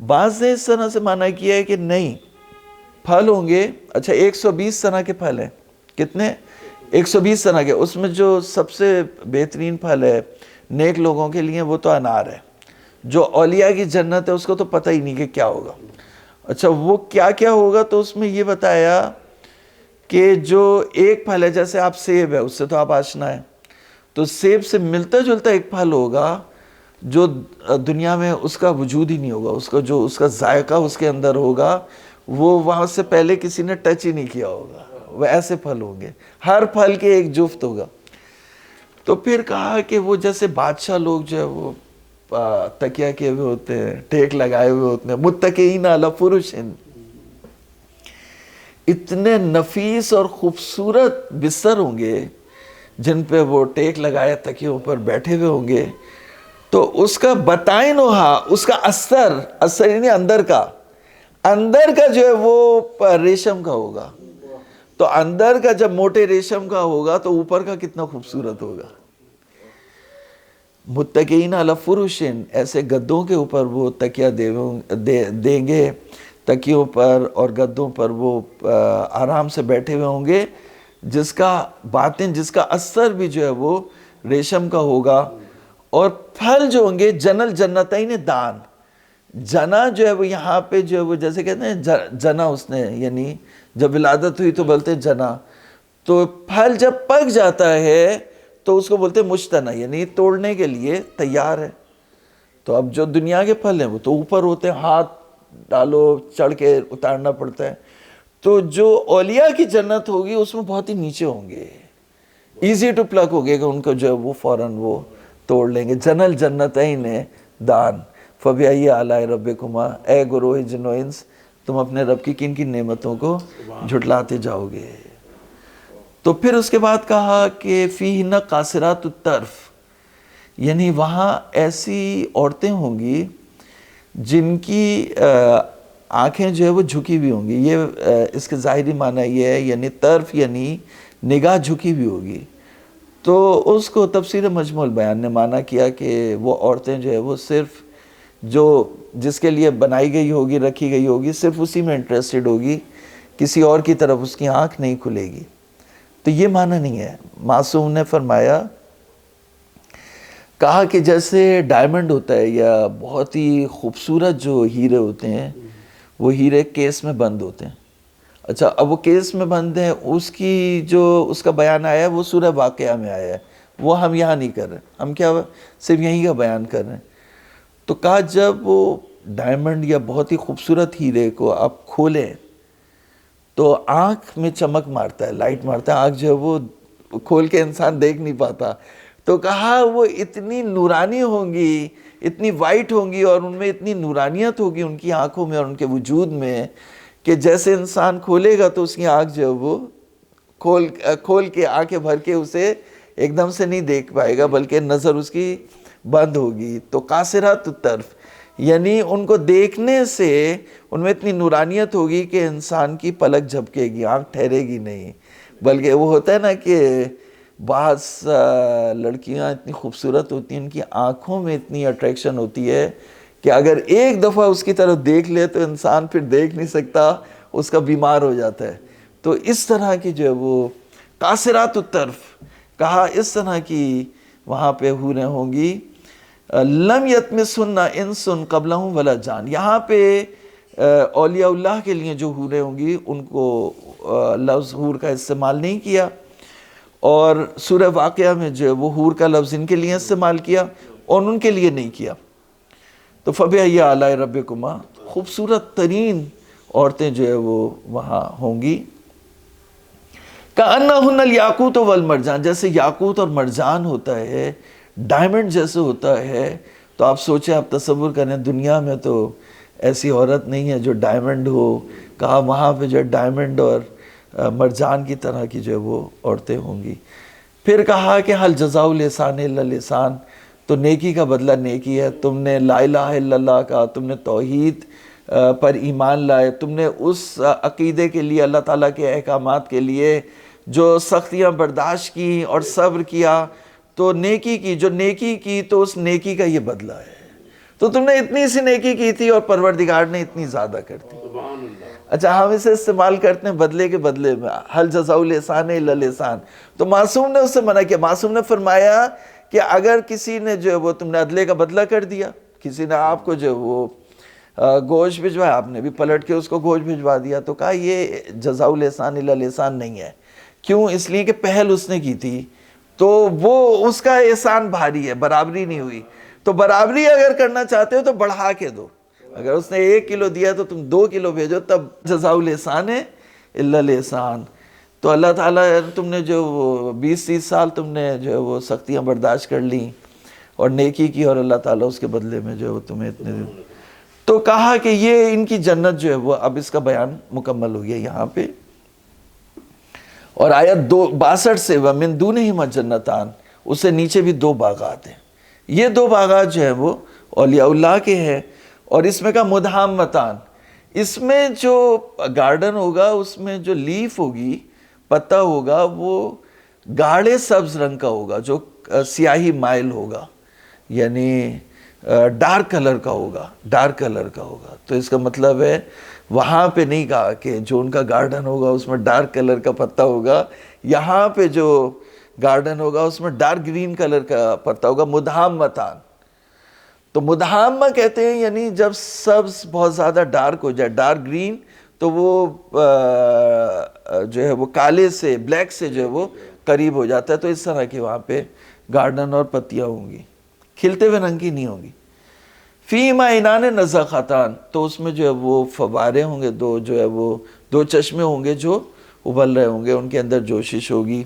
بعض نے اس طرح سے معنی کیا ہے کہ نہیں، پھل ہوں گے. اچھا 120 طرح کے پھل ہیں. کتنے؟ 120 طرح کے. اس میں جو سب سے بہترین پھل ہے نیک لوگوں کے لیے وہ تو انار ہے. جو اولیاء کی جنت ہے اس کو تو پتہ ہی نہیں کہ کیا ہوگا. اچھا وہ کیا کیا ہوگا، تو اس میں یہ بتایا کہ جو ایک پھل ہے، جیسے آپ سیب ہے اس سے تو آپ آشنا ہے، تو سیب سے ملتا جلتا ایک پھل ہوگا جو دنیا میں اس کا وجود ہی نہیں ہوگا. اس کا جو اس کا ذائقہ اس کے اندر ہوگا وہ وہاں سے پہلے کسی نے ٹچ ہی نہیں کیا ہوگا. وہ ایسے پھل ہوں گے، ہر پھل کے ایک جفت ہوگا۔ تو پھر کہا کہ وہ جیسے بادشاہ لوگ جو ہے وہ تکیہ کیے ہوئے ہوتے ہیں، ٹیک لگائے ہوئے ہوتے ہیں، متکئین علی فرش، اتنے نفیس اور خوبصورت بستر ہوں گے جن پہ وہ ٹیک لگائے تکیوں پر بیٹھے ہوئے ہوں گے۔ تو اس کا بطائنہا، اس کا استر یعنی اندر کا جو ہے وہ ریشم کا ہوگا۔ تو اندر کا جب موٹے ریشم کا ہوگا تو اوپر کا کتنا خوبصورت ہوگا۔ متکئین علی فرش، ایسے گدوں کے اوپر وہ تکیہ دیں گے، تکیوں پر اور گدوں پر وہ آرام سے بیٹھے ہوئے ہوں گے، جس کا باطن، جس کا اثر بھی جو ہے وہ ریشم کا ہوگا۔ اور پھل جو ہوں گے جنل جنتین دان، جنا جو ہے وہ یہاں پہ جو ہے وہ جیسے کہتے ہیں جنا اس نے، یعنی جب ولادت ہوئی تو بولتے جنا۔ تو پھل جب پک جاتا ہے تو اس کو بولتے مجتنی، یعنی توڑنے کے لیے تیار ہے۔ تو اب جو دنیا کے پھل ہیں وہ تو اوپر ہوتے ہیں، ہاتھ ڈالو چڑھ کے اتارنا پڑتا ہے۔ تو جو اولیاء کی جنت ہوگی اس میں بہت ہی نیچے ہوں گے، ایزی ٹو پلک ہوگے کہ ان کو جو ہے وہ فوراً وہ توڑ لیں گے۔ جنل جنتین دان فبأي آلاء ربكما، اے گروہ جن و انس تم اپنے رب کی کن کن نعمتوں کو جھٹلاتے جاؤ گے۔ تو پھر اس کے بعد کہا کہ فیہن قاصرات الطرف، یعنی وہاں ایسی عورتیں ہوں گی جن کی آنکھیں جو ہے وہ جھکی ہوئی ہوں گی۔ یہ اس کے ظاہری معنی یہ ہے، یعنی طرف یعنی نگاہ جھکی ہوئی ہوگی۔ تو اس کو تفسیر مجموع البیان نے معنی کیا کہ وہ عورتیں جو ہے وہ صرف جو جس کے لیے بنائی گئی ہوگی، رکھی گئی ہوگی، صرف اسی میں انٹرسٹڈ ہوگی، کسی اور کی طرف اس کی آنکھ نہیں کھلے گی۔ تو یہ معنی نہیں ہے۔ معصوم نے فرمایا، کہا کہ جیسے ڈائمنڈ ہوتا ہے یا بہت ہی خوبصورت جو ہیرے ہوتے ہیں، وہ ہیرے کیس میں بند ہوتے ہیں۔ اچھا، اب وہ کیس میں بند ہیں، اس کی جو اس کا بیان آیا ہے وہ سورہ واقعہ میں آیا ہے، وہ ہم یہاں نہیں کر رہے، ہم کیا صرف یہیں کا بیان کر رہے ہیں۔ تو کہا جب وہ ڈائمنڈ یا بہت ہی خوبصورت ہیرے کو آپ کھولیں تو آنکھ میں چمک مارتا ہے، لائٹ مارتا ہے، آنکھ جو ہے وہ کھول کے انسان دیکھ نہیں پاتا۔ تو کہا وہ اتنی نورانی ہوں گی، اتنی وائٹ ہوں گی، اور ان میں اتنی نورانیت ہوگی ان کی آنکھوں میں اور ان کے وجود میں، کہ جیسے انسان کھولے گا تو اس کی آنکھ جو ہے وہ کھول کے آنکھیں بھر کے اسے ایک دم سے نہیں دیکھ پائے گا، بلکہ نظر اس کی بند ہوگی۔ تو قاصرات الطرف، یعنی ان کو دیکھنے سے ان میں اتنی نورانیت ہوگی کہ انسان کی پلک جھپکے گی، آنکھ ٹھہرے گی نہیں۔ بلکہ وہ ہوتا ہے نا کہ بعض لڑکیاں اتنی خوبصورت ہوتی ہیں، ان کی آنکھوں میں اتنی اٹریکشن ہوتی ہے کہ اگر ایک دفعہ اس کی طرف دیکھ لے تو انسان پھر دیکھ نہیں سکتا، اس کا بیمار ہو جاتا ہے۔ تو اس طرح کی جو ہے وہ قاصرات الطرف، کہا اس طرح کی وہاں پہ حوریں ہوں گی۔ لم یطمثن انس قبلہم ولا جان، یہاں پہ اولیاء اللہ کے لیے جو حوریں ہوں گی ان کو لفظ حور کا استعمال نہیں کیا، اور سورہ واقعہ میں جو ہے وہ حور کا لفظ ان کے لیے استعمال کیا اور ان کے لیے نہیں کیا۔ تو فبأي آلاء ربکما، خوبصورت ترین عورتیں جو ہے وہ وہاں ہوں گی۔ کأنہن الیاقوت والمرجان، جیسے یاقوت اور مرجان ہوتا ہے، ڈائمنڈ جیسے ہوتا ہے۔ تو آپ سوچیں، آپ تصور کریں، دنیا میں تو ایسی عورت نہیں ہے جو ڈائمنڈ ہو۔ کہا وہاں پہ جو ڈائمنڈ اور مرجان کی طرح کی جو ہے وہ عورتیں ہوں گی۔ پھر کہا کہ حل جزاء الاحسان الا الاحسان، تو نیکی کا بدلہ نیکی ہے۔ تم نے لا الہ الا اللہ کہا، تم نے توحید پر ایمان لائے، تم نے اس عقیدے کے لیے، اللہ تعالیٰ کے احکامات کے لیے جو سختیاں برداشت کی اور صبر کیا، تو نیکی کی، جو نیکی کی تو اس نیکی کا یہ بدلہ ہے۔ تو تم نے اتنی سی نیکی کی تھی اور پروردگار نے اتنی زیادہ کر دی۔ اچھا، ہم اسے استعمال کرتے ہیں بدلے کے بدلے میں، حل جزاء الاحسان الا الاحسان۔ تو معصوم نے اس سے منع کیا۔ معصوم نے فرمایا کہ اگر کسی نے جو ہے وہ تم نے عدلے کا بدلہ کر دیا، کسی نے آپ کو جو وہ گوشت بھجوایا، آپ نے بھی پلٹ کے اس کو گوشت بھجوا دیا، تو کہا یہ جزاء الاحسان الا الاحسان نہیں ہے۔ کیوں؟ اس لیے کہ پہل اس نے کی تھی، تو وہ اس کا احسان بھاری ہے، برابری نہیں ہوئی۔ تو برابری اگر کرنا چاہتے ہو تو بڑھا کے دو، اگر اس نے 1 کلو دیا تو تم 2 کلو بھیجو، تب جزاء الاحسان ہے الا الاحسان۔ تو اللہ تعالیٰ تم نے جو 20-30 سال تم نے جو ہے وہ سختیاں برداشت کر لیں اور نیکی کی، اور اللہ تعالیٰ اس کے بدلے میں جو ہے وہ تمہیں اتنے تو کہا کہ یہ ان کی جنت جو ہے وہ اب اس کا بیان مکمل ہو گیا یہاں پہ. اور آیت 62 سے وَمِن دُونِهِمَا جَنَّتَانِ، اس سے نیچے بھی 2 باغات ہیں. یہ 2 باغات جو ہیں وہ اولیاء اللہ کے ہیں. اور اس میں کا مدھامتان، اس میں جو گارڈن ہوگا اس میں جو لیف ہوگی، پتہ ہوگا، وہ گاڑھے سبز رنگ کا ہوگا، جو سیاہی مائل ہوگا، یعنی ڈارک کلر کا ہوگا، ڈارک کلر کا ہوگا. تو اس کا مطلب ہے وہاں پہ نہیں کہا کہ جو ان کا گارڈن ہوگا اس میں ڈارک کلر کا پتہ ہوگا، یہاں پہ جو گارڈن ہوگا اس میں ڈارک گرین کلر کا پتہ ہوگا. مدھامتان، تو مدھامہ کہتے ہیں یعنی جب سبز بہت زیادہ ڈارک ہو جائے، ڈارک گرین، تو وہ جو ہے وہ کالے سے، بلیک سے جو ہے وہ قریب ہو جاتا ہے. تو اس طرح کے وہاں پہ گارڈن اور پتیاں ہوں گی، کھلتے ہوئے رنگ کی نہیں ہوں گی. فیما عینان نضاختان، تو اس میں جو ہے وہ فوارے ہوں گے، جو ہے وہ 2 چشمے ہوں گے جو ابل رہے ہوں گے، ان کے اندر جوشش ہوگی.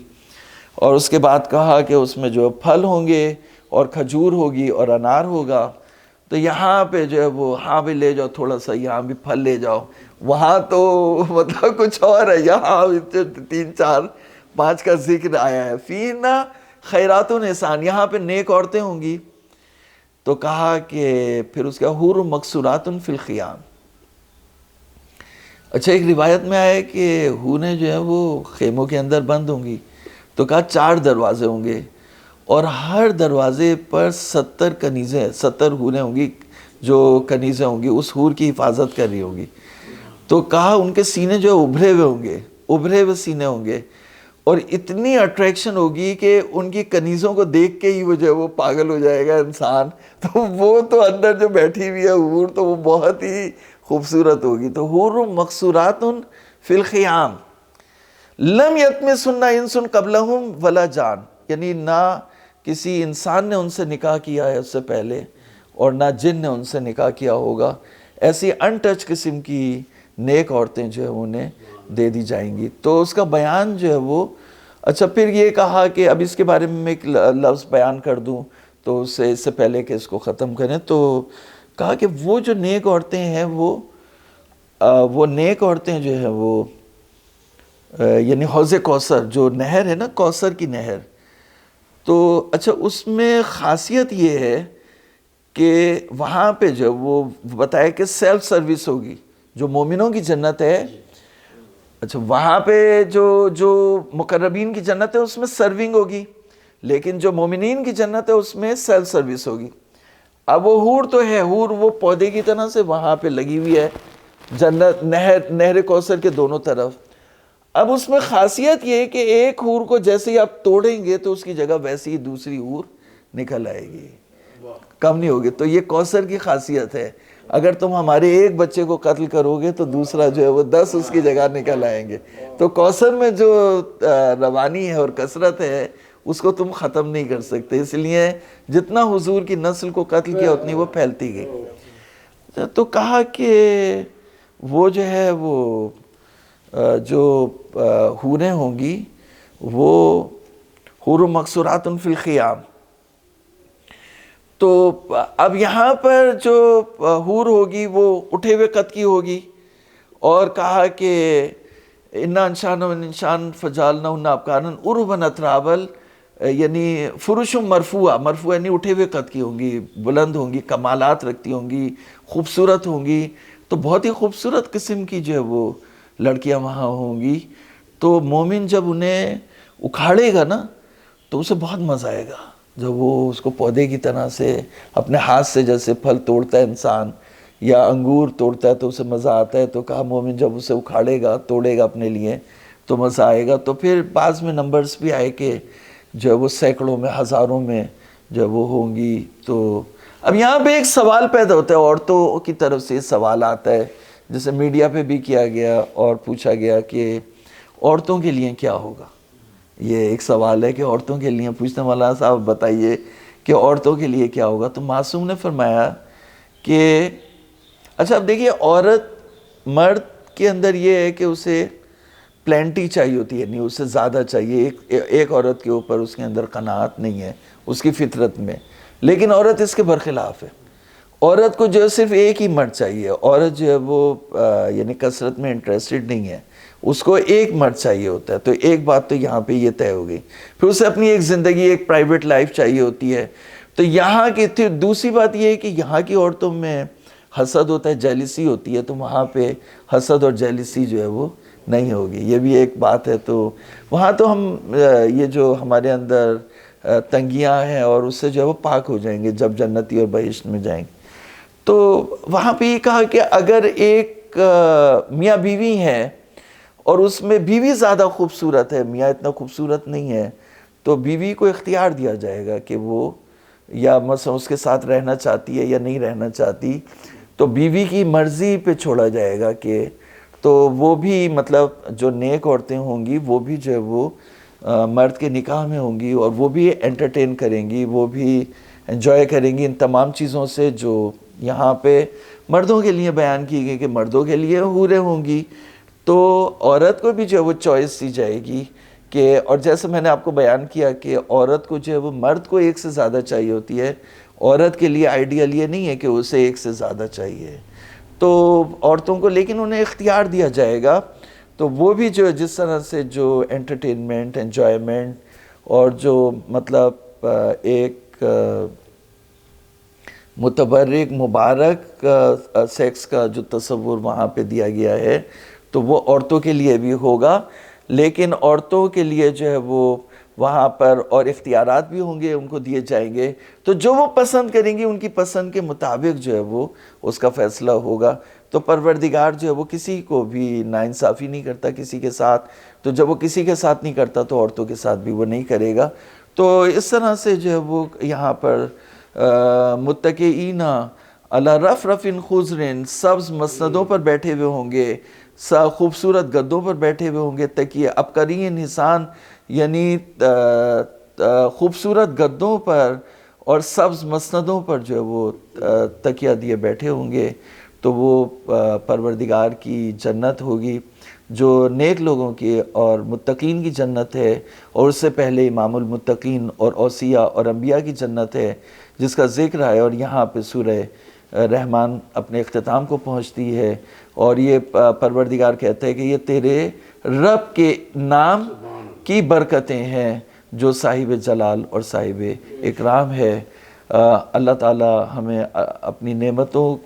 اور اس کے بعد کہا کہ اس میں جو پھل ہوں گے اور کھجور ہوگی اور انار ہوگا. تو یہاں پہ جو ہے وہ ہاں بھی لے جاؤ تھوڑا سا، یہاں بھی پھل لے جاؤ، وہاں تو مطلب کچھ اور ہے، یہاں 3 4 5 کا ذکر آیا ہے. فینا خیرات النسان، یہاں پہ نیک عورتیں ہوں گی. تو کہا کہ پھر اس کا حور مقصورات فی الخیام. اچھا، ایک روایت میں آیا کہ حوریں جو ہے وہ خیموں کے اندر بند ہوں گی. تو کہا 4 دروازے ہوں گے اور ہر دروازے پر 70 کنیزیں، 70 حوریں ہوں گی جو کنیزیں ہوں گی اس حور کی حفاظت کر رہی ہوں گی. تو کہا ان کے سینے جو ابھرے ہوئے ہوں گے، ابھرے ہوئے سینے ہوں گے، اور اتنی اٹریکشن ہوگی کہ ان کی کنیزوں کو دیکھ کے ہی وہ جو ہے وہ پاگل ہو جائے گا انسان. تو وہ تو اندر جو بیٹھی ہوئی ہے حور، تو وہ بہت ہی خوبصورت ہوگی. تو حور مقصورات فی الخیام لم یطمثن انس قبلہم ولا جان، یعنی نہ کسی انسان نے ان سے نکاح کیا ہے اس سے پہلے اور نہ جن نے ان سے نکاح کیا ہوگا. ایسی ان ٹچ قسم کی نیک عورتیں جو ہے انہیں دے دی جائیں گی. تو اس کا بیان جو ہے وہ اچھا. پھر یہ کہا کہ اب اس کے بارے میں ایک لفظ بیان کر دوں تو اس سے پہلے کہ اس کو ختم کریں، تو کہا کہ وہ جو نیک عورتیں ہیں وہ نیک عورتیں جو ہیں وہ یعنی حوض کوثر، جو نہر ہے نا، کوثر کی نہر. تو اچھا، اس میں خاصیت یہ ہے کہ وہاں پہ جو وہ بتایا کہ سیلف سروس ہوگی. جو مومنوں کی جنت ہے، اچھا وہاں پہ جو مقربین کی جنت ہے اس میں سرونگ ہوگی، لیکن جو مومنین کی جنت ہے اس میں سیلف سروس ہوگی. اب وہ حور تو ہے، حور وہ پودے کی طرح سے وہاں پہ لگی ہوئی ہے جنت، نہر کوثر کے دونوں طرف. اب اس میں خاصیت یہ ہے کہ ایک حور کو جیسے ہی آپ توڑیں گے تو اس کی جگہ ویسے ہی دوسری حور نکل آئے گی، کم نہیں ہوگی. تو یہ کوثر کی خاصیت ہے. اگر تم ہمارے ایک بچے کو قتل کرو گے تو دوسرا جو ہے وہ 10 اس کی جگہ نکل آئیں گے. تو کوثر میں جو روانی ہے اور کثرت ہے اس کو تم ختم نہیں کر سکتے، اس لیے جتنا حضور کی نسل کو قتل کیا اتنی وہ پھیلتی گئی. تو کہا کہ وہ جو ہے وہ جو حوریں ہوں گی وہ حور مقصورات فی الخیام. تو اب یہاں پر جو حور ہوگی وہ اٹھے ہوئے قد کی ہوگی، اور کہا کہ انا انشان فجعلناہن ابکارا عربا اترابا، یعنی فرش مرفوعہ، مرفوعہ یعنی اٹھے ہوئے قد کی ہوں گی، بلند ہوں گی، کمالات رکھتی ہوں گی، خوبصورت ہوں گی. تو بہت ہی خوبصورت قسم کی جو ہے وہ لڑکیاں وہاں ہوں گی. تو مومن جب انہیں اکھاڑے گا نا تو اسے بہت مزہ آئے گا. جب وہ اس کو پودے کی طرح سے اپنے ہاتھ سے جیسے پھل توڑتا ہے انسان یا انگور توڑتا ہے تو اسے مزہ آتا ہے، تو کہا مومن جب اسے اکھاڑے گا، توڑے گا اپنے لیے تو مزہ آئے گا. تو پھر بعض میں نمبرز بھی آئے کہ جو ہے وہ سینکڑوں میں، ہزاروں میں جو وہ ہوں گی. تو اب یہاں پہ ایک سوال پیدا ہوتا ہے، عورتوں کی طرف سے سوال آتا ہے، جیسے میڈیا پہ بھی کیا گیا اور پوچھا گیا کہ عورتوں کے لیے کیا ہوگا. یہ ایک سوال ہے کہ عورتوں کے لیے پوچھتے، مولانا صاحب بتائیے کہ عورتوں کے لیے کیا ہوگا. تو معصوم نے فرمایا کہ اچھا اب دیکھیے، عورت مرد کے اندر یہ ہے کہ اسے پلینٹی چاہیے ہوتی ہے، نہیں اس سے زیادہ چاہیے. ایک عورت کے اوپر اس کے اندر قناعت نہیں ہے اس کی فطرت میں. لیکن عورت اس کے برخلاف ہے. عورت کو جو ہے صرف ایک ہی مرد چاہیے. عورت جو ہے وہ یعنی کثرت میں انٹرسٹڈ نہیں ہے، اس کو ایک مرد چاہیے ہوتا ہے. تو ایک بات تو یہاں پہ یہ طے ہو گئی. پھر اسے اپنی ایک زندگی، ایک پرائیویٹ لائف چاہیے ہوتی ہے. تو یہاں کی دوسری بات یہ ہے کہ یہاں کی عورتوں میں حسد ہوتا ہے، جیلسی ہوتی ہے. تو وہاں پہ حسد اور جیلسی جو ہے وہ نہیں ہوگی. یہ بھی ایک بات ہے. تو وہاں تو ہم یہ جو ہمارے اندر تنگیاں ہیں اور اس سے جو ہے وہ پاک ہو جائیں گے جب جنتی اور بہشت میں جائیں گے. تو وہاں پہ یہ کہا کہ اگر ایک میاں بیوی ہیں اور اس میں بیوی زیادہ خوبصورت ہے، میاں اتنا خوبصورت نہیں ہے، تو بیوی کو اختیار دیا جائے گا کہ وہ یا مثلا اس کے ساتھ رہنا چاہتی ہے یا نہیں رہنا چاہتی. تو بیوی کی مرضی پہ چھوڑا جائے گا کہ تو وہ بھی مطلب جو نیک عورتیں ہوں گی وہ بھی جو ہے وہ مرد کے نکاح میں ہوں گی اور وہ بھی انٹرٹین کریں گی، وہ بھی انجوائے کریں گی ان تمام چیزوں سے جو یہاں پہ مردوں کے لیے بیان کی گئی کہ مردوں کے لیے حوریں ہوں گی. تو عورت کو بھی جو ہے وہ چوائس دی جائے گی کہ، اور جیسے میں نے آپ کو بیان کیا کہ عورت کو جو ہے وہ مرد کو ایک سے زیادہ چاہیے ہوتی ہے. عورت کے لیے آئیڈیل یہ نہیں ہے کہ اسے ایک سے زیادہ چاہیے. تو عورتوں کو لیکن انہیں اختیار دیا جائے گا. تو وہ بھی جو جس طرح سے جو انٹرٹینمنٹ، انجوائمنٹ اور جو مطلب ایک متبرک مبارک سیکس کا جو تصور وہاں پہ دیا گیا ہے تو وہ عورتوں کے لیے بھی ہوگا. لیکن عورتوں کے لیے جو ہے وہ وہاں پر اور اختیارات بھی ہوں گے، ان کو دیے جائیں گے. تو جو وہ پسند کریں گی ان کی پسند کے مطابق جو ہے وہ اس کا فیصلہ ہوگا. تو پروردگار جو ہے وہ کسی کو بھی ناانصافی نہیں کرتا کسی کے ساتھ. تو جب وہ کسی کے ساتھ نہیں کرتا تو عورتوں کے ساتھ بھی وہ نہیں کرے گا. تو اس طرح سے جو ہے وہ یہاں پر متکئین علی رفرف خضر، سبز مسندوں پر بیٹھے ہوئے ہوں گے، خوبصورت گدوں پر بیٹھے ہوئے ہوں گے. تکیے عبقری انسان یعنی خوبصورت گدوں پر اور سبز مسندوں پر جو ہے وہ تکیہ دیے بیٹھے ہوں گے. تو وہ پروردگار کی جنت ہوگی جو نیک لوگوں کی اور متقین کی جنت ہے. اور اس سے پہلے امام المتقین اور اوصیاء اور انبیاء کی جنت ہے جس کا ذکر ہے. اور یہاں پہ سورہ رحمان اپنے اختتام کو پہنچتی ہے اور یہ پروردگار کہتا ہے کہ یہ تیرے رب کے نام کی برکتیں ہیں جو صاحب جلال اور صاحب اکرام ہے. اللہ تعالی ہمیں اپنی نعمتوں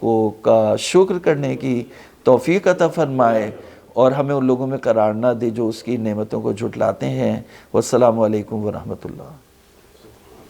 کا شکر کرنے کی توفیق عطا فرمائے اور ہمیں ان لوگوں میں قرار نہ دے جو اس کی نعمتوں کو جھٹلاتے ہیں. والسلام علیکم ورحمۃ اللہ.